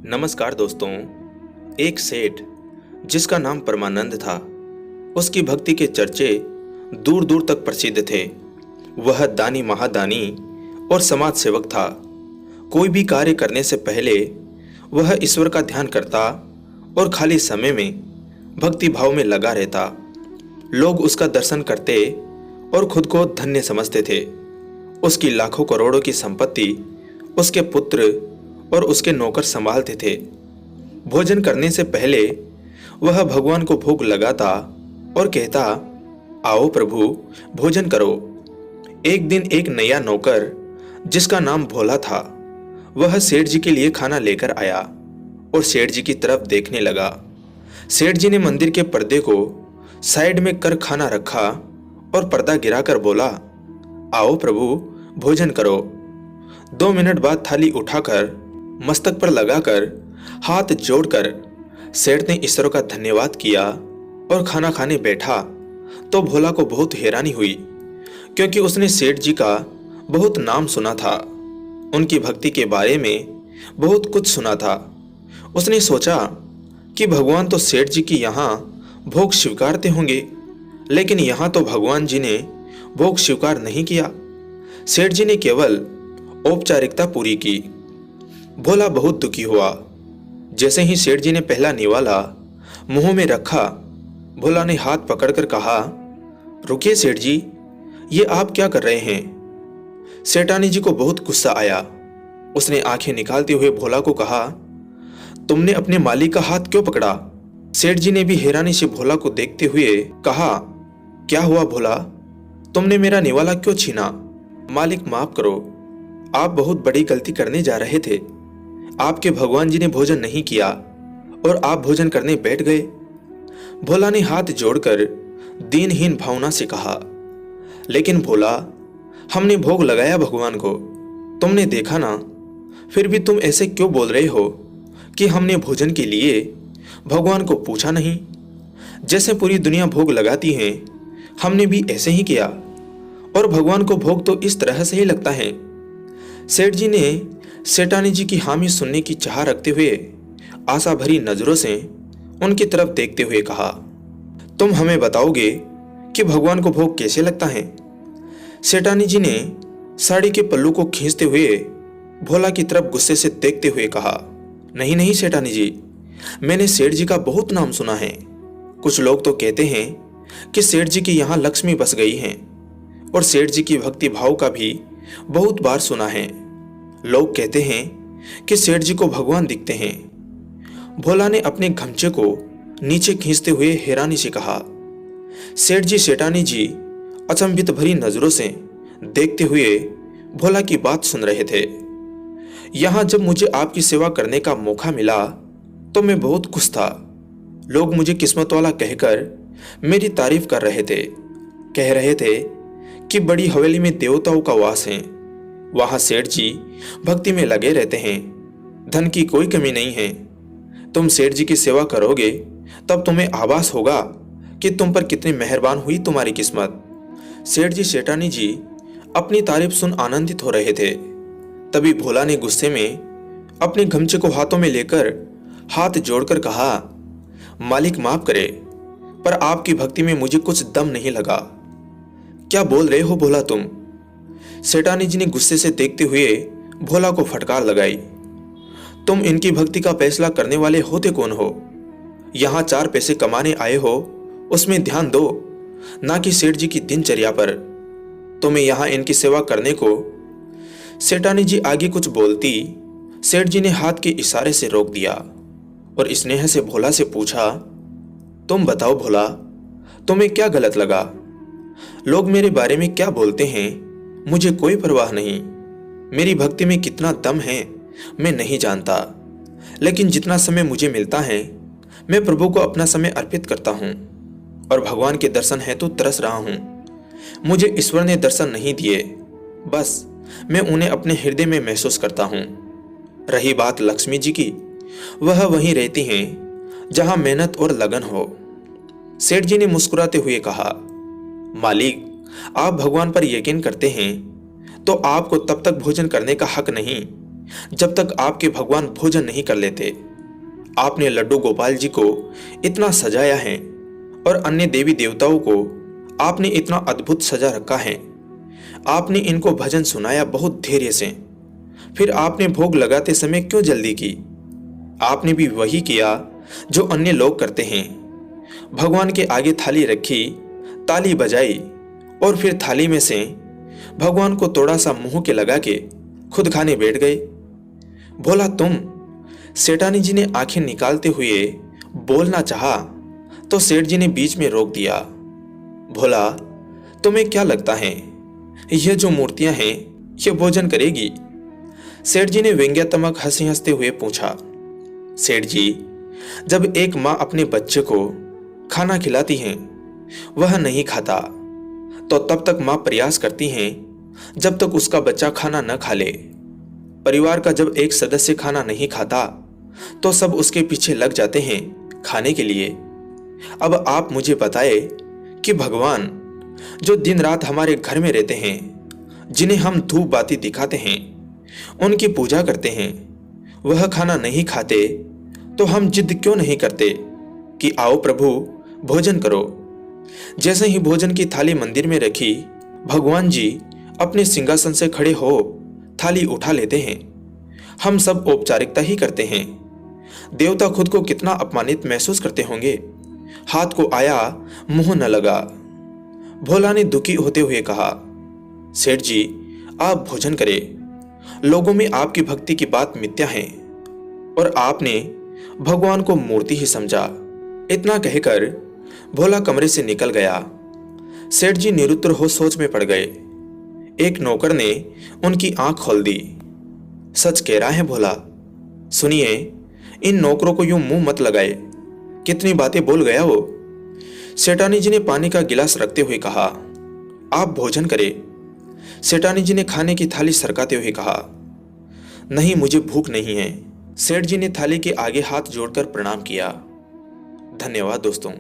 नमस्कार दोस्तों। एक सेठ जिसका नाम परमानंद था, उसकी भक्ति के चर्चे दूर दूर तक प्रसिद्ध थे। वह दानी महादानी और समाज सेवक था। कोई भी कार्य करने से पहले वह ईश्वर का ध्यान करता और खाली समय में भक्ति भाव में लगा रहता। लोग उसका दर्शन करते और खुद को धन्य समझते थे। उसकी लाखों करोड़ों की संपत्ति उसके पुत्र और उसके नौकर संभालते थे। भोजन करने से पहले वह भगवान को भोग लगाता और कहता, आओ प्रभु भोजन करो। एक दिन एक नया नौकर जिसका नाम भोला था, वह सेठ जी के लिए खाना लेकर आया और सेठ जी की तरफ देखने लगा। सेठ जी ने मंदिर के पर्दे को साइड में कर खाना रखा और पर्दा गिराकर बोला, आओ प्रभु भोजन करो। 2 मिनट बाद थाली उठाकर मस्तक पर लगाकर हाथ जोड़कर सेठ ने ईश्वर का धन्यवाद किया और खाना खाने बैठा तो भोला को बहुत हैरानी हुई, क्योंकि उसने सेठ जी का बहुत नाम सुना था। उनकी भक्ति के बारे में बहुत कुछ सुना था। उसने सोचा कि भगवान तो सेठ जी की यहाँ भोग स्वीकारते होंगे, लेकिन यहाँ तो भगवान जी ने भोग स्वीकार नहीं किया। सेठ जी ने केवल औपचारिकता पूरी की। भोला बहुत दुखी हुआ। जैसे ही सेठ जी ने पहला निवाला मुंह में रखा, भोला ने हाथ पकड़कर कहा, रुकिए सेठ जी, ये आप क्या कर रहे हैं? सेठानी जी को बहुत गुस्सा आया। उसने आंखें निकालते हुए भोला को कहा, तुमने अपने मालिक का हाथ क्यों पकड़ा? सेठ जी ने भी हैरानी से भोला को देखते हुए कहा, क्या हुआ भोला, तुमने मेरा निवाला क्यों छीना? मालिक माफ करो, आप बहुत बड़ी गलती करने जा रहे थे। आपके भगवान जी ने भोजन नहीं किया और आप भोजन करने बैठ गए। भोला ने हाथ जोड़कर दीनहीन भावना से कहा, लेकिन भोला, हमने भोग लगाया भगवान को, तुमने देखा ना, फिर भी तुम ऐसे क्यों बोल रहे हो कि हमने भोजन के लिए भगवान को पूछा नहीं? जैसे पूरी दुनिया भोग लगाती है, हमने भी ऐसे ही किया, और भगवान को भोग तो इस तरह से ही लगता है। सेठ जी ने सेठानी जी की हामी सुनने की चाह रखते हुए आशा भरी नजरों से उनकी तरफ देखते हुए कहा, तुम हमें बताओगे कि भगवान को भोग कैसे लगता है? सेठानी जी ने साड़ी के पल्लू को खींचते हुए भोला की तरफ गुस्से से देखते हुए कहा, नहीं नहीं सेठानी जी, मैंने सेठ जी का बहुत नाम सुना है। कुछ लोग तो कहते हैं कि सेठ जी की यहाँ लक्ष्मी बस गई हैं, और सेठ जी की भक्ति भाव का भी बहुत बार सुना है। लोग कहते हैं कि सेठ जी को भगवान दिखते हैं। भोला ने अपने गमछे को नीचे खींचते हुए हैरानी से कहा। सेठ जी सेठानी जी अचंभित भरी नजरों से देखते हुए भोला की बात सुन रहे थे। यहां जब मुझे आपकी सेवा करने का मौका मिला तो मैं बहुत खुश था। लोग मुझे किस्मत वाला कहकर मेरी तारीफ कर रहे थे। कह रहे थे कि बड़ी हवेली में देवताओं का वास है, वहां सेठ जी भक्ति में लगे रहते हैं, धन की कोई कमी नहीं है। तुम सेठ जी की सेवा करोगे तब तुम्हें आभास होगा कि तुम पर कितनी मेहरबान हुई तुम्हारी किस्मत। सेठ जी सेठानी जी अपनी तारीफ सुन आनंदित हो रहे थे। तभी भोला ने गुस्से में अपने गमछे को हाथों में लेकर हाथ जोड़कर कहा, मालिक माफ करे, पर आपकी भक्ति में मुझे कुछ दम नहीं लगा। क्या बोल रहे हो भोला तुम? सेठानी जी ने गुस्से से देखते हुए भोला को फटकार लगाई। तुम इनकी भक्ति का फैसला करने वाले होते कौन हो? यहाँ 4 पैसे कमाने आए हो, उसमें ध्यान दो, ना कि सेठ जी की दिनचर्या पर। तुम्हें यहाँ इनकी सेवा करने को। सेठानी जी आगे कुछ बोलती, सेठ जी ने हाथ के इशारे से रोक दिया और स्नेह से भोला से पूछा, तुम बताओ भोला, तुम्हें क्या गलत लगा? लोग मेरे बारे में क्या बोलते हैं मुझे कोई परवाह नहीं। मेरी भक्ति में कितना दम है मैं नहीं जानता, लेकिन जितना समय मुझे मिलता है मैं प्रभु को अपना समय अर्पित करता हूँ, और भगवान के दर्शन है तो तरस रहा हूँ। मुझे ईश्वर ने दर्शन नहीं दिए, बस मैं उन्हें अपने हृदय में महसूस करता हूँ। रही बात लक्ष्मी जी की, वह वहीं रहती हैं जहाँ मेहनत और लगन हो। सेठ जी ने मुस्कुराते हुए कहा, मालिक, आप भगवान पर यकीन करते हैं तो आपको तब तक भोजन करने का हक नहीं जब तक आपके भगवान भोजन नहीं कर लेते। आपने लड्डू गोपाल जी को इतना सजाया है और अन्य देवी देवताओं को आपने इतना अद्भुत सजा रखा है। आपने इनको भजन सुनाया बहुत धैर्य से, फिर आपने भोग लगाते समय क्यों जल्दी की? आपने भी वही किया जो अन्य लोग करते हैं। भगवान के आगे थाली रखी, ताली बजाई और फिर थाली में से भगवान को थोड़ा सा मुंह के लगा के खुद खाने बैठ गए। बोला तुम? सेठानी जी ने आंखें निकालते हुए बोलना चाहा तो सेठ जी ने बीच में रोक दिया। बोला, तुम्हें क्या लगता है यह जो मूर्तियां हैं ये भोजन करेगी? सेठ जी ने व्यंग्यात्मक हंसी हंसते हुए पूछा। सेठ जी, जब एक माँ अपने बच्चे को खाना खिलाती है वह नहीं खाता तो तब तक माँ प्रयास करती हैं जब तक उसका बच्चा खाना न खा ले। परिवार का जब एक सदस्य खाना नहीं खाता तो सब उसके पीछे लग जाते हैं खाने के लिए। अब आप मुझे बताए कि भगवान जो दिन रात हमारे घर में रहते हैं, जिन्हें हम धूप बाती दिखाते हैं, उनकी पूजा करते हैं, वह खाना नहीं खाते तो हम जिद क्यों नहीं करते कि आओ प्रभु भोजन करो? जैसे ही भोजन की थाली मंदिर में रखी, भगवान जी अपने सिंहासन से खड़े हो थाली उठा लेते हैं। हम सब औपचारिकता ही करते हैं। देवता खुद को कितना अपमानित महसूस करते होंगे। हाथ को आया, मुंह न लगा। भोला ने दुखी होते हुए कहा, सेठ जी आप भोजन करें। लोगों में आपकी भक्ति की बात मिथ्या है और आपने भगवान को मूर्ति ही समझा। इतना कहकर भोला कमरे से निकल गया। सेठ जी निरुत्तर हो सोच में पड़ गए। एक नौकर ने उनकी आंख खोल दी। सच कह रहा है भोला। सुनिए, इन नौकरों को यूं मुंह मत लगाए। कितनी बातें बोल गया वो। सेठानी जी ने पानी का गिलास रखते हुए कहा, आप भोजन करें। सेठानी जी ने खाने की थाली सरकाते हुए कहा, नहीं मुझे भूख नहीं है। सेठ जी ने थाली के आगे हाथ जोड़कर प्रणाम किया। धन्यवाद दोस्तों।